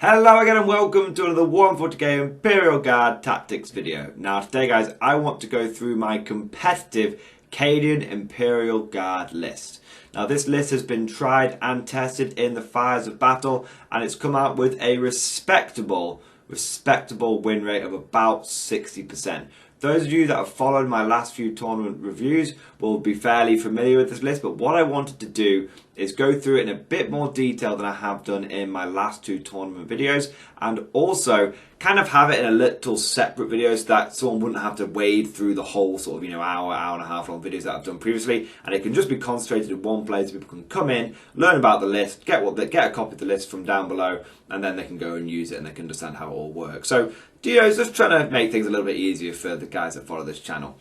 Hello again and welcome to another 140k Imperial Guard Tactics video. Now today guys, I want to go through my competitive Cadian Imperial Guard list. Now this list has been tried and tested in the fires of battle and it's come out with a respectable win rate of about 60%. Those of you that have followed my last few tournament reviews will be fairly familiar with this list, but what I wanted to do is go through it in a bit more detail than I have done in my last two tournament videos, and also kind of have it in a little separate video so that someone wouldn't have to wade through the whole sort of hour and a half long videos that I've done previously, and it can just be concentrated in one place. People can come in, learn about the list, get a copy of the list from down below, and then they can go and use it and they can understand how it all works. So it's just trying to make things a little bit easier for the guys that follow this channel.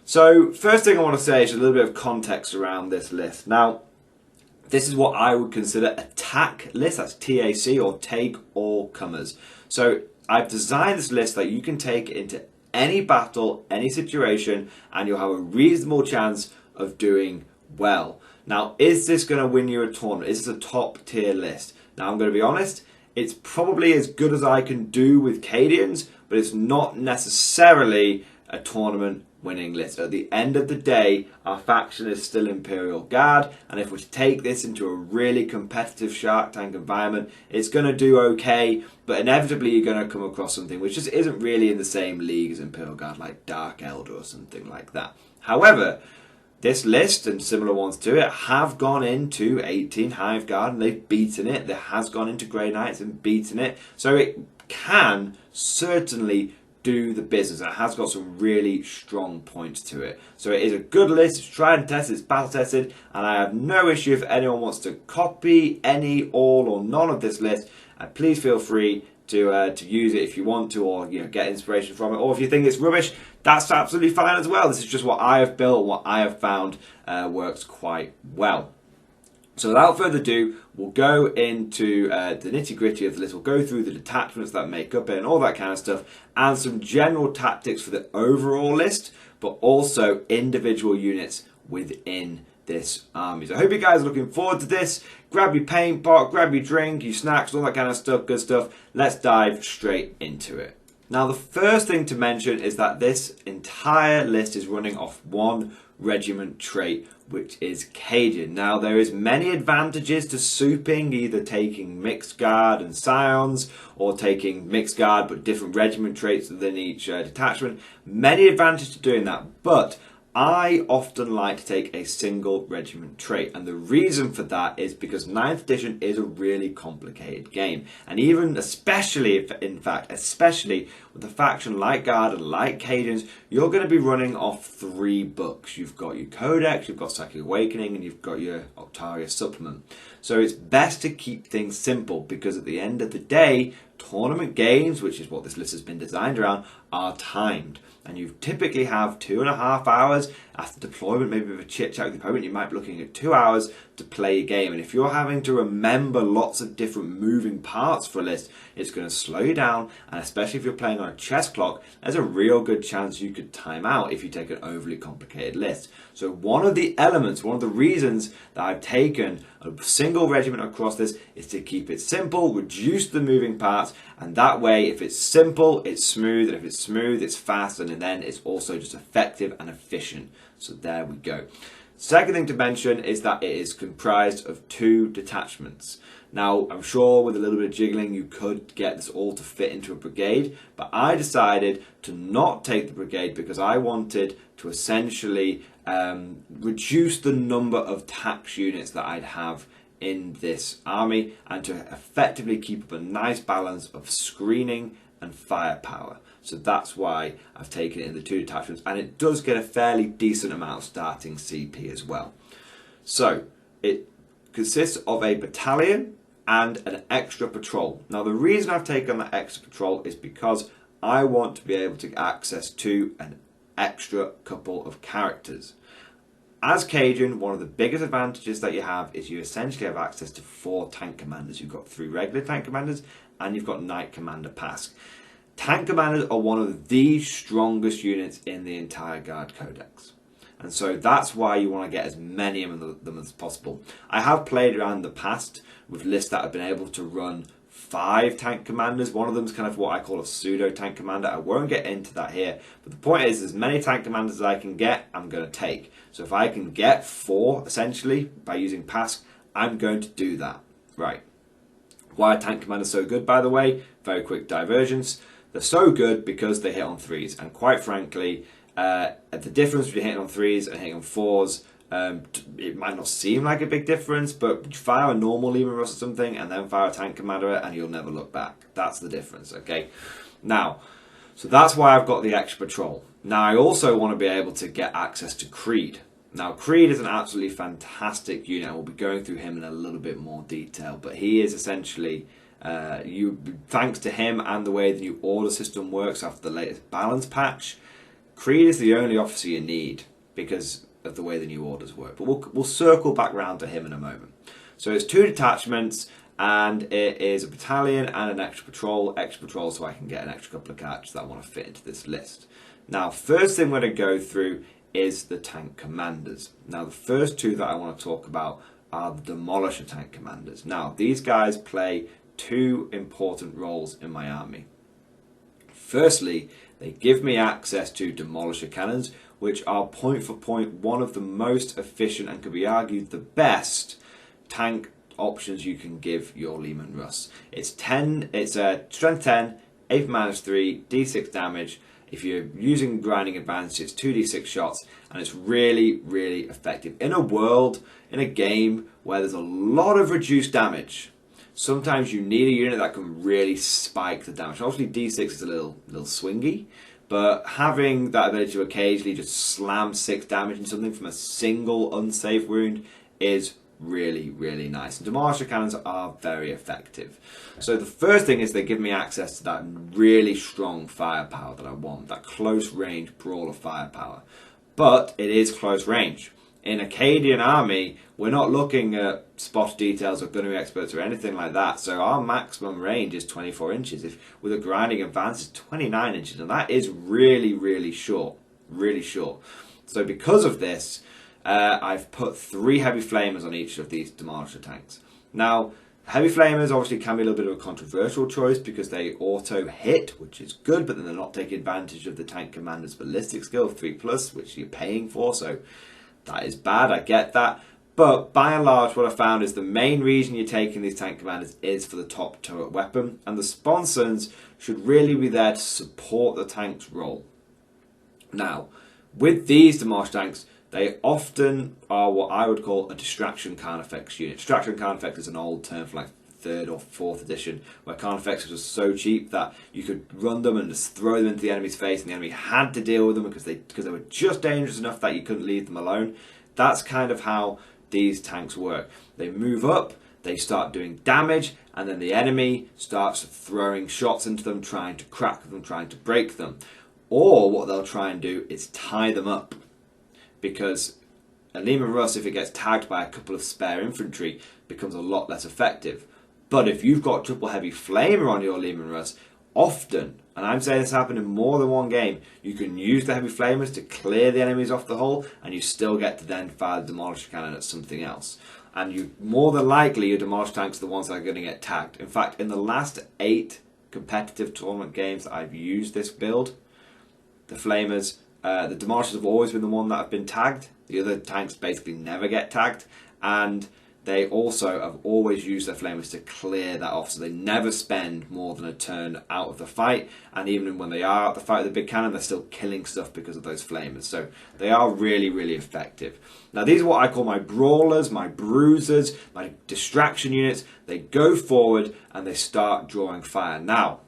So first thing I want to say is a little bit of context around this list. Now, this is what I would consider a TAC list, that's TAC, or take all comers. So I've designed this list that you can take it into any battle, any situation, and you'll have a reasonable chance of doing well. Now, is this going to win you a tournament? Is this a top tier list? Now, I'm going to be honest, it's probably as good as I can do with Cadians, but it's not necessarily a tournament winning list. At the end of the day, our faction is still Imperial Guard, and if we're to take this into a really competitive Shark Tank environment, it's going to do okay, but inevitably you're going to come across something which just isn't really in the same league as Imperial Guard, like Dark Elder or something like that. However, this list and similar ones to it have gone into 18 Hive Guard and they've beaten it. There has gone into Grey Knights and beaten it. So it can certainly do the business. It has got some really strong points to it. So it is a good list. It's tried and tested, it's battle tested, and I have no issue if anyone wants to copy any, all, or none of this list. Please feel free to use it if you want to, or get inspiration from it, or if you think it's rubbish, that's absolutely fine as well. This is just what I have built, what I have found works quite well. So without further ado, we'll go into the nitty-gritty of the list. We'll go through the detachments that make up it and all that kind of stuff, and some general tactics for the overall list, but also individual units within this army. So I hope you guys are looking forward to this. Grab your paint pot, grab your drink, your snacks, all that kind of stuff, good stuff. Let's dive straight into it. Now, the first thing to mention is that this entire list is running off one regiment trait, which is Cadian. Now, there is many advantages to souping, either taking mixed guard and scions, or taking mixed guard but different regiment traits within each detachment. Many advantages to doing that, but I often like to take a single regiment trait, and the reason for that is because 9th edition is a really complicated game, and especially with a faction like Guard and like Cadians, you're going to be running off 3 books. You've got your Codex, you've got Psychic Awakening, and you've got your Octaria Supplement. So it's best to keep things simple, because at the end of the day, tournament games, which is what this list has been designed around, are timed. And you typically have 2.5 hours after deployment, maybe with a chit chat with the opponent. You might be looking at 2 hours to play a game. And if you're having to remember lots of different moving parts for a list, it's going to slow you down. And especially if you're playing on a chess clock, there's a real good chance you could time out if you take an overly complicated list. So one of the reasons that I've taken a single regiment across this is to keep it simple, reduce the moving parts, and that way if it's simple, it's smooth, and if it's smooth, it's fast, and then it's also just effective and efficient. So there we go. Second thing to mention is that it is comprised of 2 detachments. Now, I'm sure with a little bit of jiggling you could get this all to fit into a brigade, but I decided to not take the brigade because I wanted to essentially reduce the number of tax units that I'd have in this army, and to effectively keep up a nice balance of screening and firepower. So that's why I've taken it in the 2 detachments, and it does get a fairly decent amount of starting CP as well. So it consists of a battalion and an extra patrol. Now, the reason I've taken that extra patrol is because I want to be able to access to an extra couple of characters. As Cadian, one of the biggest advantages that you have is you essentially have access to 4 tank commanders. You've got 3 regular tank commanders, and you've got Knight Commander Pask. Tank commanders are one of the strongest units in the entire Guard Codex. And so that's why you want to get as many of them as possible. I have played around in the past with lists that have been able to run 5 tank commanders. One of them is kind of what I call a pseudo tank commander. I won't get into that here, but the point is, as many tank commanders as I can get, I'm going to take. So if I can get 4 essentially by using Pask, I'm going to do that. Right. Why are tank commanders so good, by the way? Very quick divergence. They're so good because they hit on 3s, and quite frankly, the difference between hitting on 3s and hitting on 4s, it might not seem like a big difference, but you fire a normal Leman Russ or something and then fire a tank commander and you'll never look back. That's the difference, okay? Now, so that's why I've got the extra patrol. Now, I also want to be able to get access to Creed. Now, Creed is an absolutely fantastic unit. We'll be going through him in a little bit more detail, but he is essentially, thanks to him and the way the new order system works after the latest balance patch, Creed is the only officer you need because of the way the new orders work. But we'll circle back round to him in a moment. So it's 2 detachments, and it is a battalion and an extra patrol so I can get an extra couple of characters that I want to fit into this list. Now, first thing we're going to go through is the tank commanders. Now, the first 2 that I want to talk about are the Demolisher tank commanders. Now, these guys play 2 important roles in my army. Firstly, they give me access to Demolisher Cannons, which are point for point one of the most efficient and could be argued the best tank options you can give your Leman Russ. It's strength 10, 8 -3, d6 damage. If you're using grinding advantage, it's 2d6 shots, and it's really, really effective. In a world, in a game where there's a lot of reduced damage, sometimes you need a unit that can really spike the damage. Obviously, d6 is a little swingy, but having that ability to occasionally just slam 6 damage in something from a single unsafe wound is really, really nice. And Demolisher Cannons are very effective. So the first thing is they give me access to that really strong firepower that I want, that close range brawler firepower. But it is close range. In a Cadian army, we're not looking at spot details or gunnery experts or anything like that. So our maximum range is 24 inches. If with a grinding advance, 29 inches, and that is really, really short. Really short. So because of this, I've put 3 heavy flamers on each of these Demolisher tanks. Now, heavy flamers obviously can be a little bit of a controversial choice because they auto hit, which is good, but then they're not taking advantage of the tank commander's ballistic skill of 3+, which you're paying for, so that is bad, I get that. But by and large, what I found is the main reason you're taking these tank commanders is for the top turret weapon, and the sponsons should really be there to support the tank's role. Now, with these Demolisher tanks, they often are what I would call a distraction Carnifex unit. Distraction Carnifex is an old term for like 3rd or 4th edition, where Carnifexes was so cheap that you could run them and just throw them into the enemy's face, and the enemy had to deal with them because they were just dangerous enough that you couldn't leave them alone. That's kind of how these tanks work. They move up, they start doing damage, and then the enemy starts throwing shots into them, trying to crack them, trying to break them. Or what they'll try and do is tie them up. Because a Leman Russ, if it gets tagged by a couple of spare infantry, becomes a lot less effective. But if you've got triple heavy flamer on your Leman Russ, often, and I'm saying this happened in more than one game, you can use the heavy flamers to clear the enemies off the hull, and you still get to then fire the Demolisher Cannon at something else. And you more than likely your Demolisher tanks are the ones that are going to get tagged. In fact, in the last 8 competitive tournament games that I've used this build, the flamers, the Demolishers have always been the one that have been tagged. The other tanks basically never get tagged, and they also have always used their flamers to clear that off, so they never spend more than a turn out of the fight, and even when they are out of the fight with the big cannon, they're still killing stuff because of those flamers. So they are really, really effective. Now these are what I call my brawlers, my bruisers, my distraction units. They go forward and they start drawing fire. Now,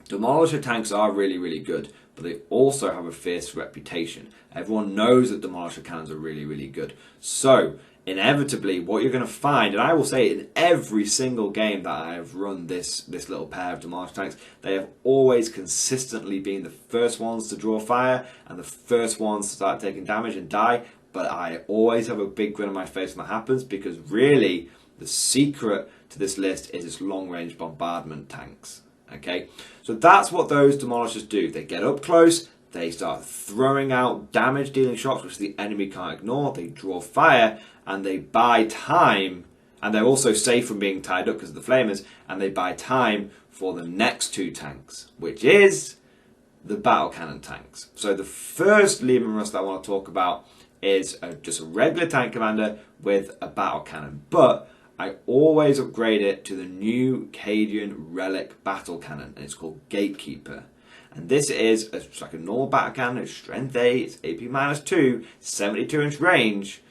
Demolisher tanks are really, really good, but they also have a fierce reputation. Everyone knows that Demolisher cannons are really, really good. So, inevitably, what you're going to find, and I will say in every single game that I have run this little pair of Demolisher tanks, they have always consistently been the first ones to draw fire and the first ones to start taking damage and die. But I always have a big grin on my face when that happens, because really the secret to this list is its long-range bombardment tanks. Okay, so that's what those Demolishers do. They get up close, they start throwing out damage-dealing shots which the enemy can't ignore, they draw fire, and they buy time And they're also safe from being tied up because of the flamers, and they buy time for the next 2 tanks, which is the battle cannon tanks. So the first Leman Russ that I want to talk about is just a regular tank commander with a battle cannon. But I always upgrade it to the new Cadian relic battle cannon, and it's called Gatekeeper. And this is it's like a normal battle cannon, it's strength 8, it's AP -2, 72-inch range,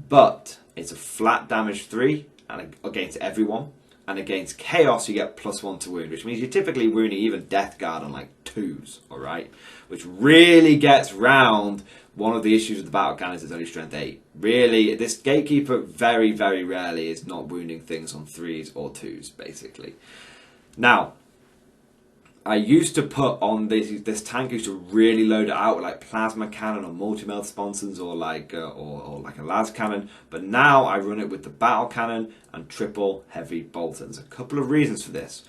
but it's a flat damage 3 and against everyone. And against Chaos, you get +1 to wound, which means you're typically wounding even Death Guard on like 2s, alright? Which really gets round one of the issues with the battle cannons is only strength 8. Really, this Gatekeeper very, very rarely is not wounding things on 3s or 2s, basically. Now, I used to put on this tank, I used to really load it out with like plasma cannon or multi-melt sponsons or like a las cannon, but now I run it with the battle cannon and triple heavy bolter. There's a couple of reasons for this.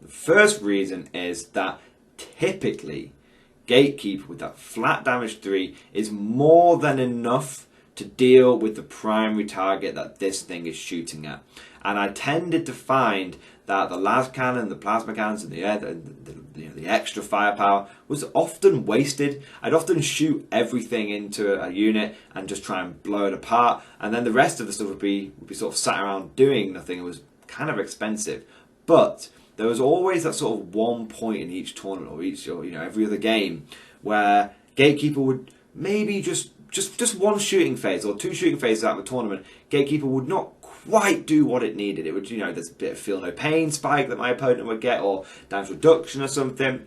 The first reason is that typically Gatekeeper with that flat damage 3 is more than enough to deal with the primary target that this thing is shooting at. And I tended to find that the las cannon, the plasma cannons, and the extra firepower was often wasted. I'd often shoot everything into a unit and just try and blow it apart, and then the rest of the stuff would be sort of sat around doing nothing. It was kind of expensive, but there was always that sort of one point in each tournament or every other game where Gatekeeper would maybe just one shooting phase or 2 shooting phases out of the tournament. Gatekeeper would not quite do what it needed. It would, there's a bit of feel no pain spike that my opponent would get, or damage reduction or something.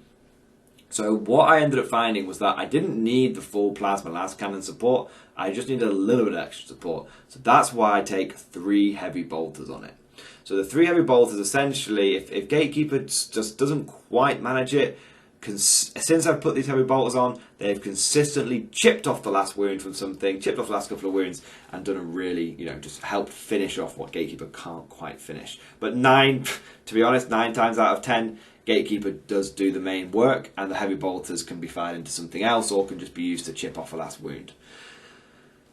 So what I ended up finding was that I didn't need the full plasma las cannon support. I just needed a little bit of extra support. So that's why I take 3 heavy bolters on it. So the 3 heavy bolters essentially, if Gatekeeper just doesn't quite manage it, since I've put these heavy bolters on, they've consistently chipped off the last wound from something, chipped off the last couple of wounds, and done a really, just helped finish off what Gatekeeper can't quite finish. But to be honest, 9 times out of 10, Gatekeeper does do the main work, and the heavy bolters can be fired into something else or can just be used to chip off a last wound.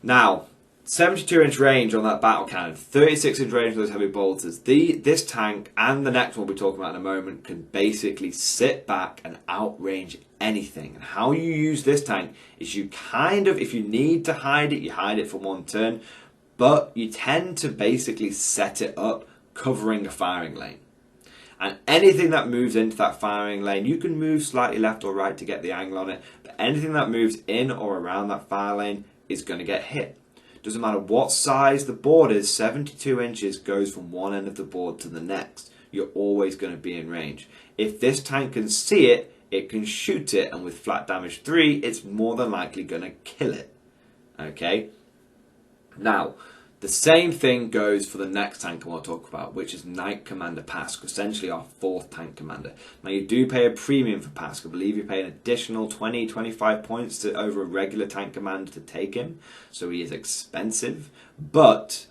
Now, 72-inch range on that battle cannon, 36-inch range on those heavy bolters. This tank and the next one we'll be talking about in a moment can basically sit back and outrange anything. And how you use this tank is you if you need to hide it, you hide it for 1 turn, but you tend to basically set it up covering a firing lane. And anything that moves into that firing lane, you can move slightly left or right to get the angle on it, but anything that moves in or around that fire lane is going to get hit. Doesn't matter what size the board is, 72 inches goes from one end of the board to the next. You're always going to be in range. If this tank can see it, it can shoot it, and with flat damage 3, it's more than likely going to kill it. Okay? Now, the same thing goes for the next tank I want to talk about, which is Knight Commander Pask, essentially our 4th tank commander. Now, you do pay a premium for Pask. I believe you pay an additional 20-25 points over a regular tank commander to take him, so he is expensive, but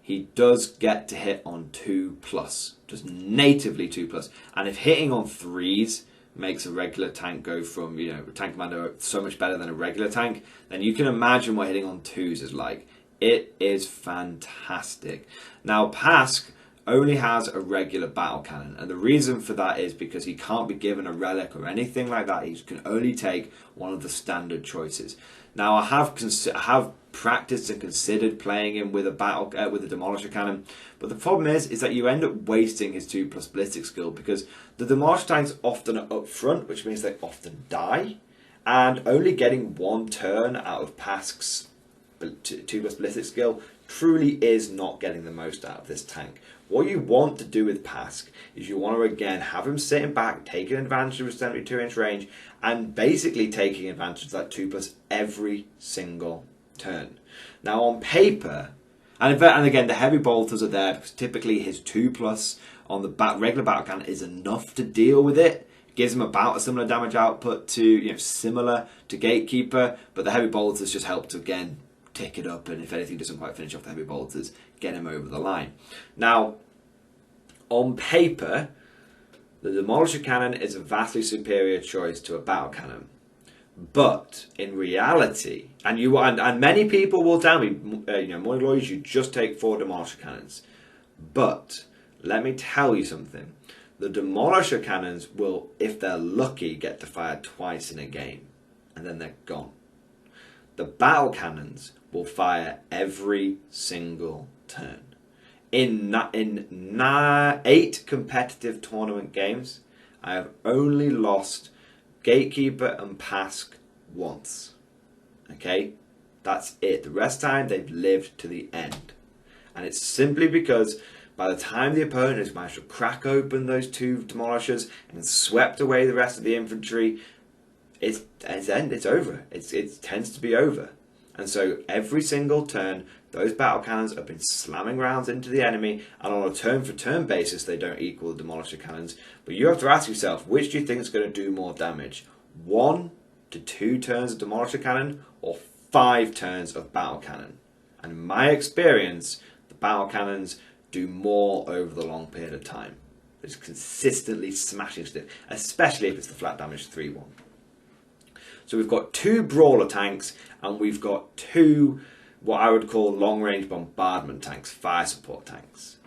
he does get to hit on 2+, just natively 2+. And if hitting on 3s makes a regular tank go from, a tank commander so much better than a regular tank, then you can imagine what hitting on 2s is like. It is fantastic. Now, Pask only has a regular battle cannon, and the reason for that is because he can't be given a relic or anything like that. He can only take one of the standard choices. Now, I have practiced and considered playing him with a with a Demolisher Cannon, but the problem is that you end up wasting his 2+ ballistic skill, because the Demolisher tanks often are up front, which means they often die, and only getting 1 turn out of Pask's 2+ ballistic skill truly is not getting the most out of this tank. What you want to do with Pask is you want to again have him sitting back, taking advantage of his 72-inch range, and basically taking advantage of that 2+ every single turn. Now on paper, and again the heavy bolters are there because typically his 2+ on the regular battle cannon is enough to deal with it. Gives him about a similar damage output to similar to Gatekeeper, but the heavy bolters just help to again tick it up, and if anything doesn't quite finish off the heavy bolters, get him over the line. Now, on paper, the Demolisher Cannon is a vastly superior choice to a battle cannon. But in reality, and many people will tell me, Morning Lawyers, you just take 4 Demolisher Cannons. But let me tell you something. The Demolisher Cannons will, if they're lucky, get to fire twice in a game, and then they're gone. The Battle Cannons will fire every single turn. In 8 competitive tournament games, I have only lost Gatekeeper and Pask once. Okay? That's it. The rest of the time, they've lived to the end. And it's simply because by the time the opponent has managed to crack open those 2 demolishers and swept away the rest of the infantry, it's over. It tends to be over. And so every single turn, those battle cannons have been slamming rounds into the enemy, and on a turn-for-turn basis, they don't equal the Demolisher Cannons. But you have to ask yourself, which do you think is going to do more damage? 1 to 2 turns of Demolisher Cannon, or 5 turns of Battle Cannon? And in my experience, the Battle Cannons do more over the long period of time. It's consistently smashing stuff, especially if it's the flat damage 3-1. So we've got 2 brawler tanks, and we've got 2 what I would call long-range bombardment tanks, fire support tanks.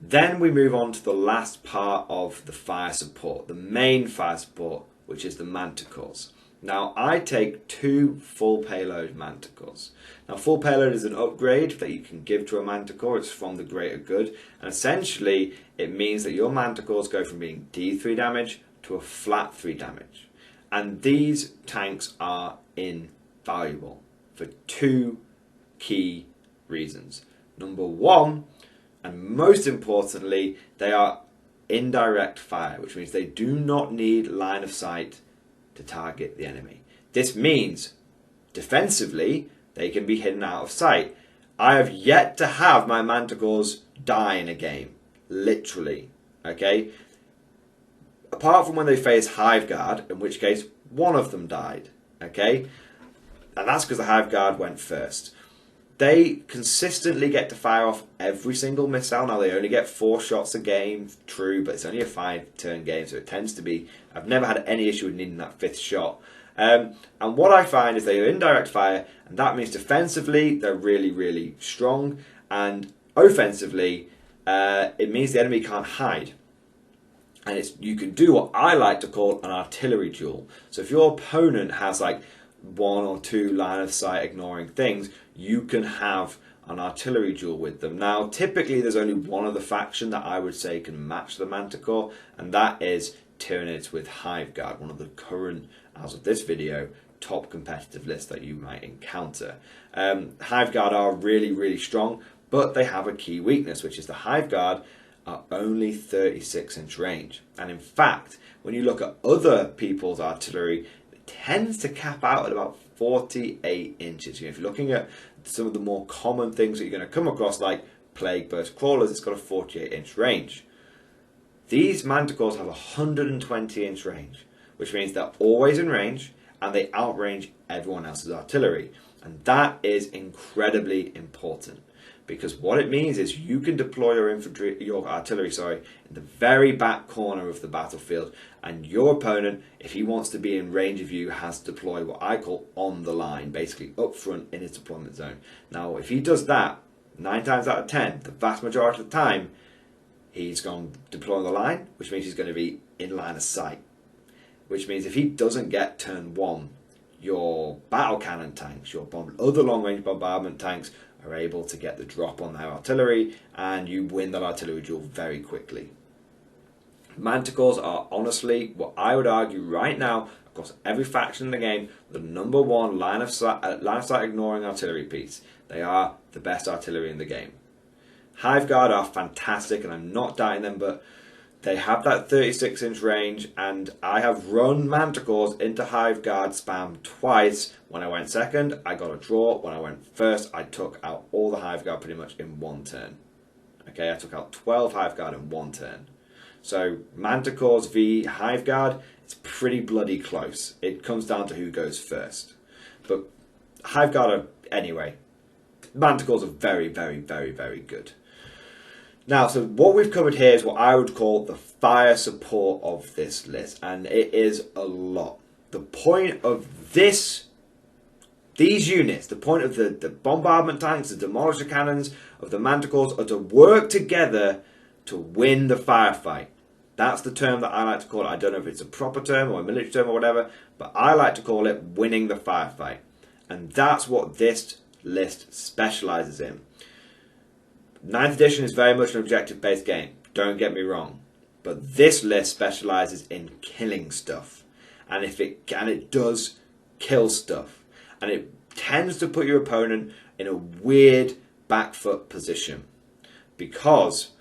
Then we move on to the last part of the fire support, the main fire support, which is the Manticores. Now I take 2 full payload Manticores. Now full payload is an upgrade that you can give to a Manticore. It's from the greater good, and essentially it means that your Manticores go from being D3 damage to a flat 3 damage. And these tanks are invaluable for 2 key reasons. Number 1, and most importantly, they are indirect fire, which means they do not need line of sight to target the enemy. This means defensively they can be hidden out of sight. I have yet to have my Manticores die in a game, literally. Okay, apart from when they face Hive Guard, in which case one of them died. Okay, and that's because the Hive Guard went first. They consistently get to fire off every single missile. Now they only get 4 shots a game, true, but it's only a 5-turn game, so it tends to be. I've never had any issue with needing that 5th shot. And what I find is they are indirect fire, and that means defensively they're really, really strong, and offensively it means the enemy can't hide. And you can do what I like to call an artillery duel. So if your opponent has like 1 or 2 line of sight ignoring things, you can have an artillery duel with them. Now typically there's only one other faction that I would say can match the Manticore, and that is Tyranids with Hive Guard, one of the current, as of this video, top competitive lists that you might encounter. Hive Guard are really, really strong, but they have a key weakness, which is the Hive Guard are only 36-inch range. And in fact, when you look at other people's artillery, it tends to cap out at about 48 inches. If you're looking at some of the more common things that you're going to come across, like Plague Burst Crawlers, it's got a 48-inch range. These Manticores have a 120-inch range, which means they're always in range and they outrange everyone else's artillery. And that is incredibly important, because what it means is you can deploy your artillery, in the very back corner of the battlefield, and your opponent, if he wants to be in range of you, has to deploy what I call on the line, basically up front in his deployment zone. Now, if he does that 9 times out of 10, the vast majority of the time, he's going to deploy on the line, which means he's going to be in line of sight. Which means if he doesn't get turn 1, your battle cannon tanks, your other long-range bombardment tanks, are able to get the drop on their artillery, and you win that artillery duel very quickly. Manticores are honestly, what I would argue right now, across every faction in the game, the number 1 line of sight ignoring artillery piece. They are the best artillery in the game. Hive Guard are fantastic, and I'm not doubting them, but they have that 36-inch range, and I have run Manticores into Hive Guard spam twice. When I went second, I got a draw. When I went first, I took out all the Hive Guard pretty much in 1 turn. Okay, I took out 12 Hive Guard in 1 turn. So Manticores v Hive Guard, it's pretty bloody close. It comes down to who goes first. But Hive Guard are, anyway, Manticores are very, very, very, very good. Now, so what we've covered here is what I would call the fire support of this list, and it is a lot. The point of this These units, the point of the bombardment tanks, the demolisher cannons, of the Manticores, are to work together to win the firefight. That's the term that I like to call it. I don't know if it's a proper term or a military term or whatever, but I like to call it winning the firefight. And that's what this list specialises in. 9th edition is very much an objective-based game, don't get me wrong. But this list specialises in killing stuff. And it does kill stuff. And it tends to put your opponent in a weird back foot position. Because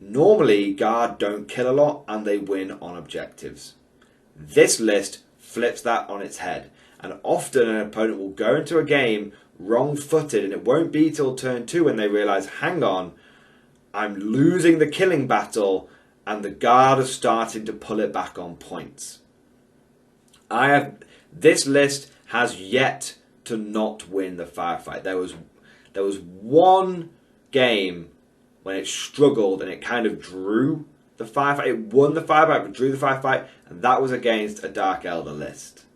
normally Guard don't kill a lot and they win on objectives. This list flips that on its head. And often an opponent will go into a game wrong-footed, and it won't be till turn 2 when they realise, hang on, I'm losing the killing battle and the Guard are starting to pull it back on points. This list has yet to not win the firefight. There was one game when it struggled and it kind of drew the firefight. It won the firefight but drew the firefight, and that was against a Dark Elder list.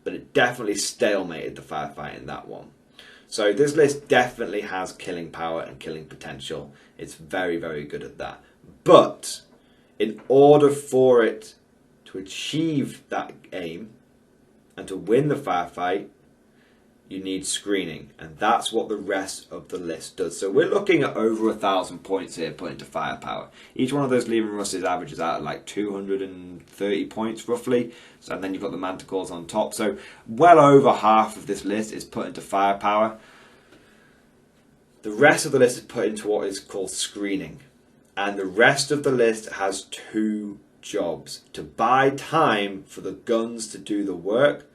But it definitely stalemated the firefight in that one. So this list definitely has killing power and killing potential. It's very, very good at that. But in order for it to achieve that aim and to win the firefight, you need screening, and that's what the rest of the list does. So we're looking at over 1,000 points here put into firepower. Each one of those Leman Russes averages out at like 230 points roughly, and then you've got the Manticores on top. So well over half of this list is put into firepower. The rest of the list is put into what is called screening, and the rest of the list has 2 jobs: to buy time for the guns to do the work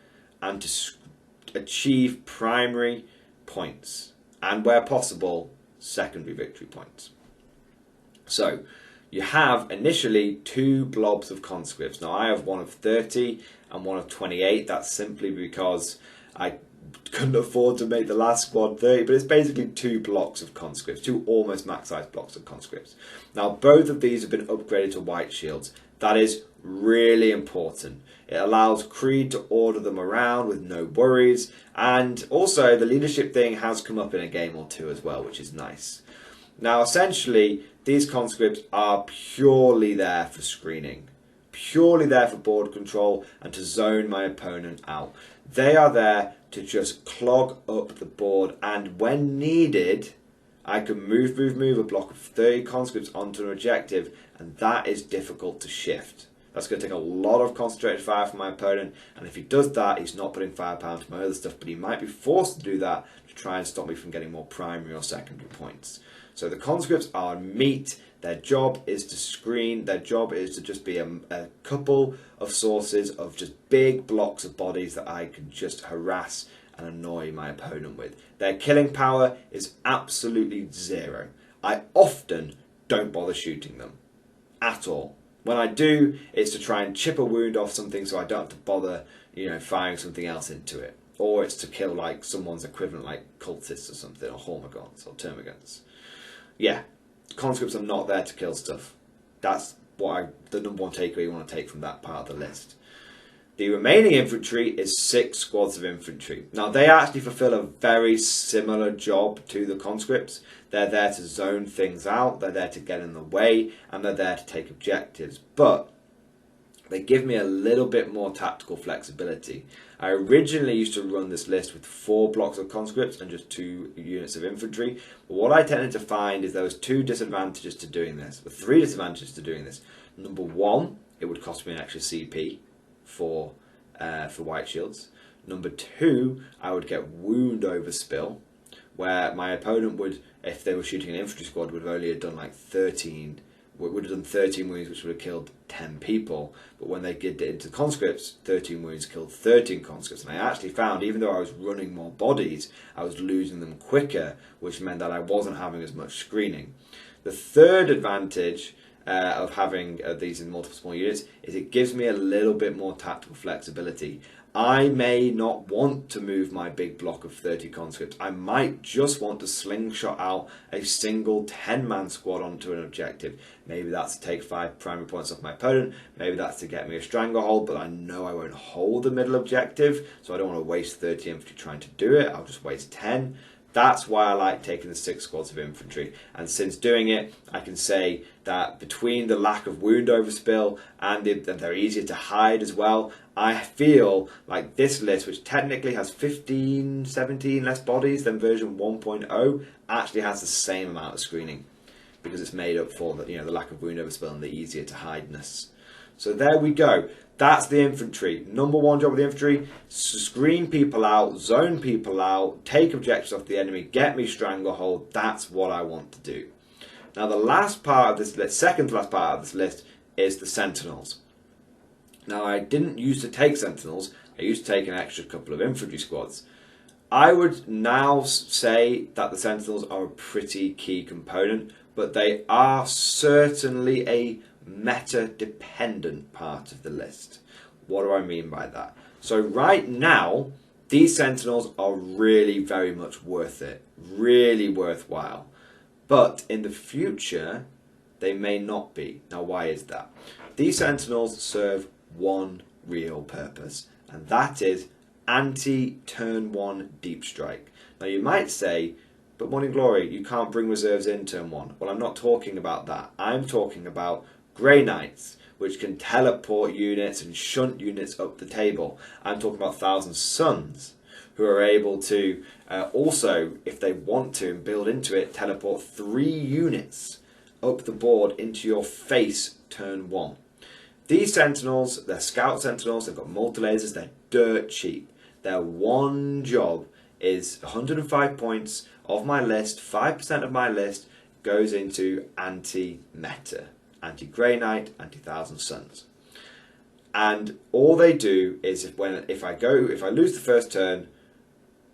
and to achieve primary points, and where possible secondary victory points. So you have initially 2 blobs of conscripts. Now I have one of 30 and one of 28. That's simply because I couldn't afford to make the last squad 30, but it's basically 2 blocks of conscripts, 2 almost max-sized blocks of conscripts. Now both of these have been upgraded to Whiteshields. That is really important. It allows Creed to order them around with no worries, and also the leadership thing has come up in a game or 2 as well, which is nice. Now essentially these conscripts are purely there for screening, purely there for board control and to zone my opponent out. They are there to just clog up the board, and when needed I can move a block of 30 conscripts onto an objective, and that is difficult to shift. That's going to take a lot of concentrated fire from my opponent, and if he does that, he's not putting firepower into my other stuff, but he might be forced to do that to try and stop me from getting more primary or secondary points. So the conscripts are meat. Their job is to screen. Their job is to just be a couple of sources of just big blocks of bodies that I can just harass and annoy my opponent with. Their killing power is absolutely 0. I often don't bother shooting them at all. When I do, it's to try and chip a wound off something so I don't have to bother, firing something else into it. Or it's to kill like someone's equivalent, like cultists or something, or hormagaunts or termagants. Yeah, conscripts are not there to kill stuff. That's the number 1 takeaway you want to take from that part of the list. The remaining infantry is 6 squads of infantry. Now they actually fulfill a very similar job to the conscripts. They're there to zone things out, they're there to get in the way, and they're there to take objectives. But they give me a little bit more tactical flexibility. I originally used to run this list with 4 blocks of conscripts and just 2 units of infantry. But what I tended to find is there was 2 disadvantages to doing this, or 3 disadvantages to doing this. Number 1, it would cost me an extra CP for Whiteshields. Number 2, I would get wound overspill, where my opponent would, if they were shooting an infantry squad, would have only done like 13 wounds, which would have killed 10 people. But when they did it into conscripts, 13 wounds killed 13 conscripts. And I actually found, even though I was running more bodies, I was losing them quicker, which meant that I wasn't having as much screening. The third advantage of having these in multiple small units is it gives me a little bit more tactical flexibility. I may not want to move my big block of 30 conscripts. I might just want to slingshot out a single 10-man squad onto an objective. Maybe that's to take 5 primary points off my opponent. Maybe that's to get me a stranglehold, but I know I won't hold the middle objective, so I don't want to waste 30 infantry trying to do it. I'll just waste 10. That's why I like taking the 6 squads of infantry. And since doing it, I can say that between the lack of wound overspill and that they're easier to hide as well, I feel like this list, which technically has 15, 17 less bodies than version 1.0, actually has the same amount of screening, because it's made up for the lack of wound overspill and the easier to hideness. So there we go. That's the infantry. Number one job of the infantry: screen people out, zone people out, take objectives off the enemy, get me stranglehold. That's what I want to do. Now the last part of this list, second to last part of this list, is the sentinels. Now I didn't used to take sentinels. I used to take an extra couple of infantry squads. I would now say that the sentinels are a pretty key component, but they are certainly a meta-dependent part of the list. What do I mean by that? So right now, these sentinels are really very much worth it. Really worthwhile. But in the future, they may not be. Now why is that? These sentinels serve one real purpose, and that is anti-turn 1 deep strike. Now you might say, but Morning Glory, you can't bring reserves in turn 1. Well, I'm not talking about that. I'm talking about Grey Knights, which can teleport units and shunt units up the table. I'm talking about Thousand Suns, who are able to also, if they want to and build into it, teleport 3 units up the board into your face turn 1. These sentinels, they're scout sentinels, they've got multi-lasers, they're dirt cheap. Their one job is 105 points of my list, 5% of my list goes into anti-meta. Anti-Grey Knight, anti-Thousand Suns. And all they do is if I lose the first turn,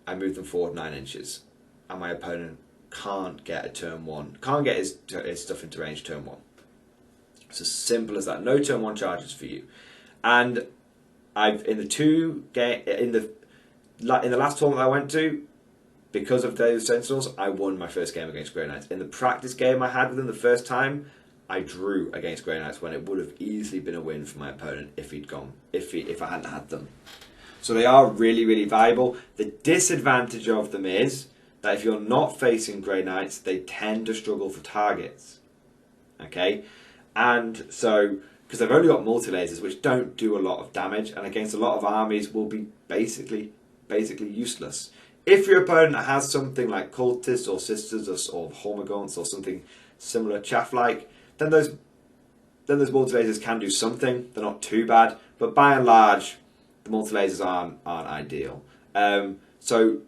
I move them forward 9 inches. And my opponent can't get a turn 1, can't get his stuff into range turn 1. It's as simple as that. No turn 1 charges for you. And in the last tournament I went to, because of those sentinels, I won my first game against Grey Knights. In the practice game I had with them the first time, I drew against Grey Knights when it would have easily been a win for my opponent if I hadn't had them. So they are really, really valuable. The disadvantage of them is that if you're not facing Grey Knights, they tend to struggle for targets. Okay? And so, because they've only got multi-lasers, which don't do a lot of damage, and against a lot of armies will be basically useless. If your opponent has something like Cultists or Sisters or Hormagaunts or something similar chaff-like, then those multi-lasers can do something. They're not too bad, but by and large, the multi-lasers aren't ideal. So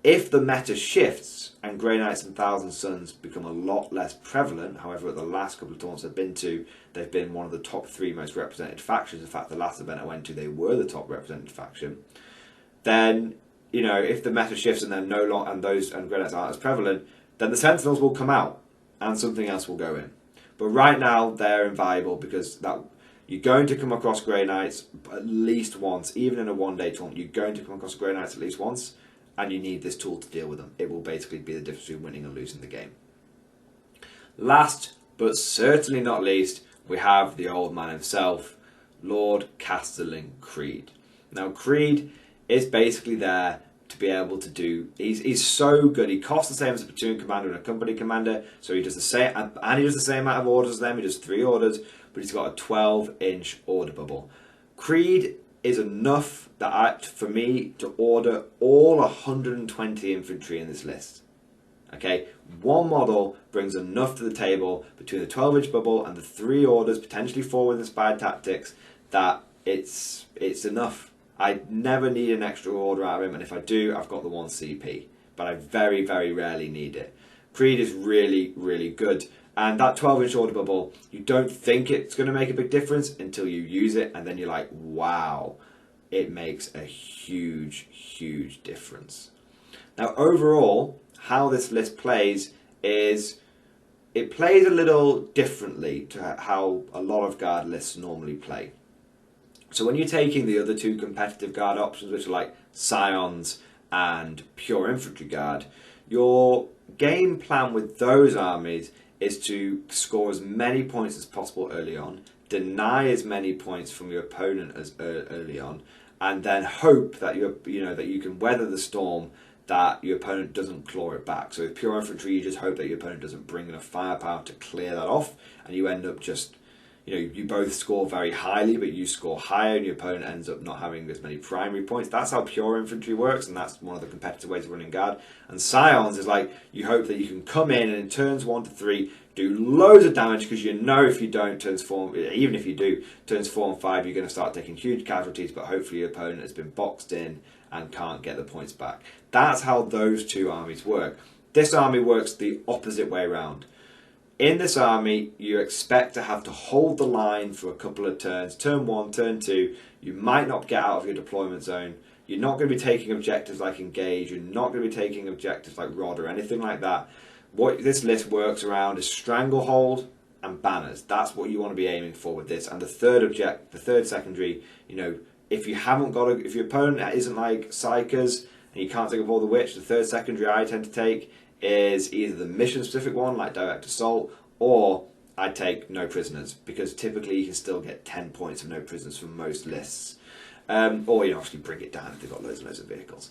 if the meta shifts and Grey Knights and Thousand Suns become a lot less prevalent, however, at the last couple of tournaments I've been to, they've been one of the top 3 most represented factions. In fact, the last event I went to, they were the top represented faction. Then, if the meta shifts and they're no longer and Grey Knights aren't as prevalent, then the Sentinels will come out and something else will go in. But right now, they're invaluable because you're going to come across Grey Knights at least once, even in a one-day tournament. You're going to come across Grey Knights at least once, and you need this tool to deal with them. It will basically be the difference between winning and losing the game. Last, but certainly not least, we have the old man himself, Lord Castellan Creed. Now, Creed is basically there to be able to do. He's so good. He costs the same as a platoon commander and a company commander, so he does the same, and he does the same amount of orders as them. He does 3 orders, but he's got a 12-inch order bubble. Creed is enough for me to order all 120 infantry in this list. Okay, one model brings enough to the table between the 12-inch bubble and the 3 orders, potentially 4 with inspired tactics, that it's enough. I never need an extra order out of him, and if I do, I've got the 1 CP. But I very, very rarely need it. Creed is really, really good. And that 12-inch order bubble, you don't think it's going to make a big difference until you use it, and then you're like, wow, it makes a huge, huge difference. Now, overall, how this list plays is it plays a little differently to how a lot of guard lists normally play. So when you're taking the other two competitive guard options, which are like Scions and pure infantry guard, your game plan with those armies is to score as many points as possible early on, deny as many points from your opponent as early on, and then hope that that you can weather the storm, that your opponent doesn't claw it back. So with pure infantry, you just hope that your opponent doesn't bring enough firepower to clear that off, and you end up just, you both score very highly, but you score higher, and your opponent ends up not having as many primary points. That's how pure infantry works, and that's one of the competitive ways of running guard. And Scions is like, you hope that you can come in and in turns 1 to 3 do loads of damage, because if you don't, turns 4, even if you do, turns 4 and 5, you're going to start taking huge casualties, but hopefully your opponent has been boxed in and can't get the points back. That's how those two armies work. This army works the opposite way around. In this army, you expect to have to hold the line for a couple of turns. Turn 1, turn 2, you might not get out of your deployment zone. You're not going to be taking objectives like Engage. You're not going to be taking objectives like Rod or anything like that. What this list works around is Stranglehold and Banners. That's what you want to be aiming for with this. And the third secondary, if your opponent isn't like Psychers and you can't take up all the Witch, the third secondary I tend to take is either the mission specific one like Direct Assault, or I take No Prisoners, because typically you can still get 10 points of No Prisoners from most lists. Or obviously bring it down if they've got loads and loads of vehicles.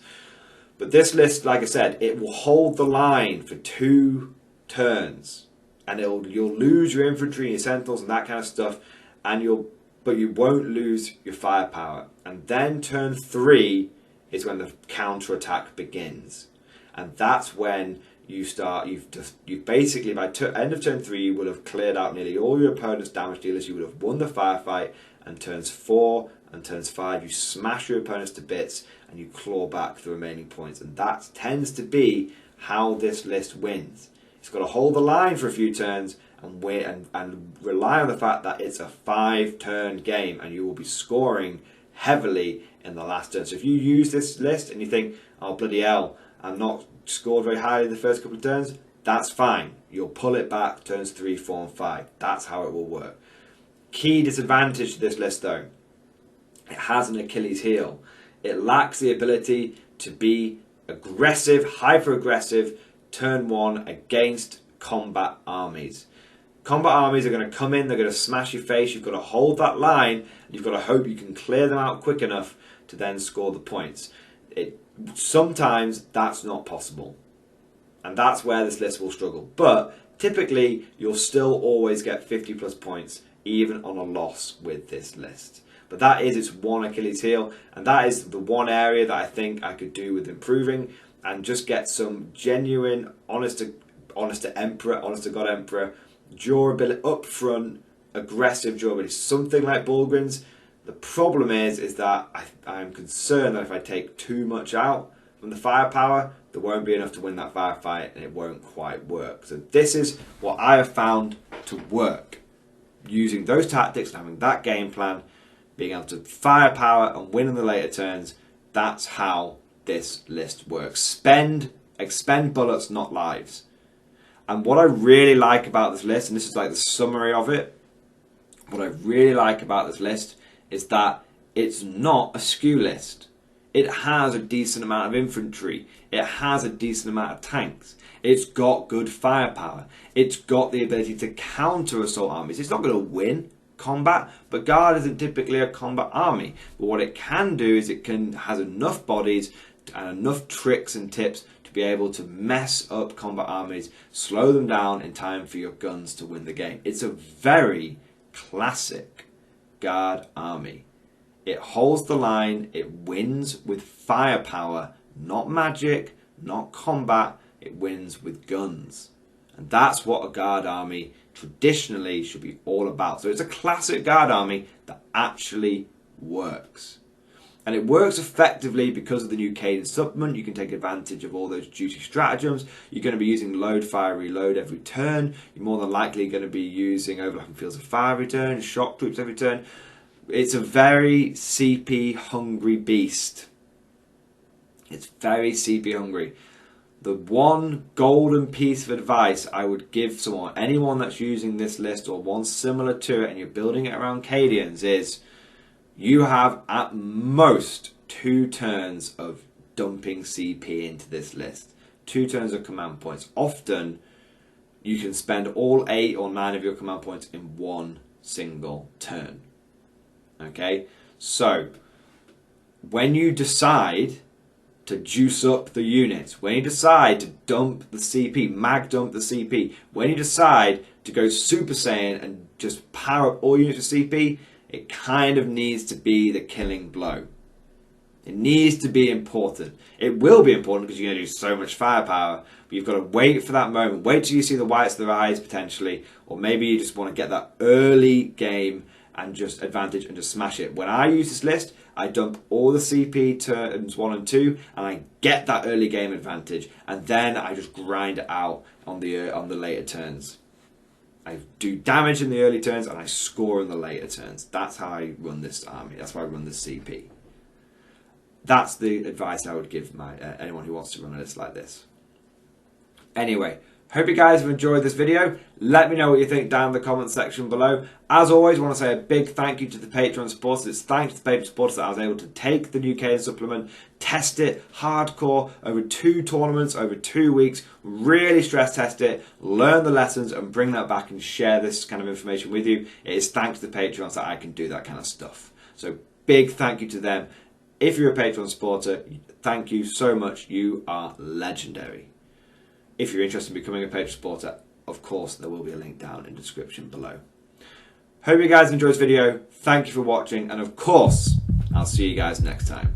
But this list, like I said, it will hold the line for 2 turns, and you'll lose your infantry and your sentinels and that kind of stuff, but you won't lose your firepower. And then turn 3 is when the counter attack begins, and that's when you start. You've basically by end of turn 3 you will have cleared out nearly all your opponent's damage dealers. You would have won the firefight, and turns 4 and turns 5 you smash your opponents to bits and you claw back the remaining points. And that tends to be how this list wins. It's got to hold the line for a few turns and win, and rely on the fact that it's a 5-turn game, and you will be scoring heavily in the last turn. So if you use this list and you think, oh bloody hell, I'm not scored very highly in the first couple of turns, that's fine. You'll pull it back turns 3, 4 and 5. That's how it will work. Key disadvantage to this list though, it has an Achilles heel. It lacks the ability to be aggressive, hyper-aggressive, turn 1 against combat armies. Combat armies are going to come in, they're going to smash your face, you've got to hold that line, and you've got to hope you can clear them out quick enough to then score the points. Sometimes that's not possible, and that's where this list will struggle. But typically, you'll still always get 50 plus points, even on a loss with this list. But that is its one Achilles heel, and that is the one area that I think I could do with improving, and just get some genuine, honest to God Emperor, durability, up front, aggressive durability. Something like Bulgrins. The problem is that I'm concerned that if I take too much out from the firepower, there won't be enough to win that firefight, and it won't quite work. So this is what I have found to work. Using those tactics and having that game plan, being able to firepower and win in the later turns, that's how this list works. Expend bullets, not lives. And what I really like about this list, and this is like the summary of it, what I really like about this list is that it's not a skew list. It has a decent amount of infantry. It has a decent amount of tanks. It's got good firepower. It's got the ability to counter assault armies. It's not going to win combat, but Guard isn't typically a combat army. But what it can do is has enough bodies and enough tricks and tips to be able to mess up combat armies, slow them down in time for your guns to win the game. It's a very classic Guard army. It holds the line, it wins with firepower, not magic, not combat, it wins with guns. And that's what a Guard army traditionally should be all about. So it's a classic Guard army that actually works. And it works effectively because of the new Cadian supplement. You can take advantage of all those duty stratagems. You're going to be using load, fire, reload every turn. You're more than likely going to be using overlapping fields of fire every turn, shock troops every turn. It's a very CP hungry beast. It's very CP hungry. The one golden piece of advice I would give anyone that's using this list or one similar to it and you're building it around Cadians is you have at most 2 turns of dumping CP into this list. 2 turns of command points. Often you can spend all 8 or 9 of your command points in one single turn. Okay, so when you decide to juice up the units, when you decide to dump the CP, mag dump the CP, when you decide to go Super Saiyan and just power up all units with CP, it kind of needs to be the killing blow. It needs to be important. It will be important because you're going to do so much firepower, but you've got to wait for that moment. Wait till you see the whites of their eyes potentially, or maybe you just want to get that early game and just advantage and just smash it. When I use this list, I dump all the CP turns 1 and 2, and I get that early game advantage, and then I just grind it out on the later turns. I do damage in the early turns, and I score in the later turns. That's how I run this army. That's how I run this CP. That's the advice I would give anyone who wants to run a list like this. Anyway, hope you guys have enjoyed this video. Let me know what you think down in the comment section below. As always, I want to say a big thank you to the Patreon supporters. It's thanks to the Patreon supporters that I was able to take the new Cadian supplement, test it hardcore over 2 tournaments, over 2 weeks, really stress test it, learn the lessons and bring that back and share this kind of information with you. It is thanks to the Patreons that I can do that kind of stuff. So big thank you to them. If you're a Patreon supporter, thank you so much. You are legendary. If you're interested in becoming a Patreon supporter, of course, there will be a link down in the description below. Hope you guys enjoyed this video. Thank you for watching. And of course, I'll see you guys next time.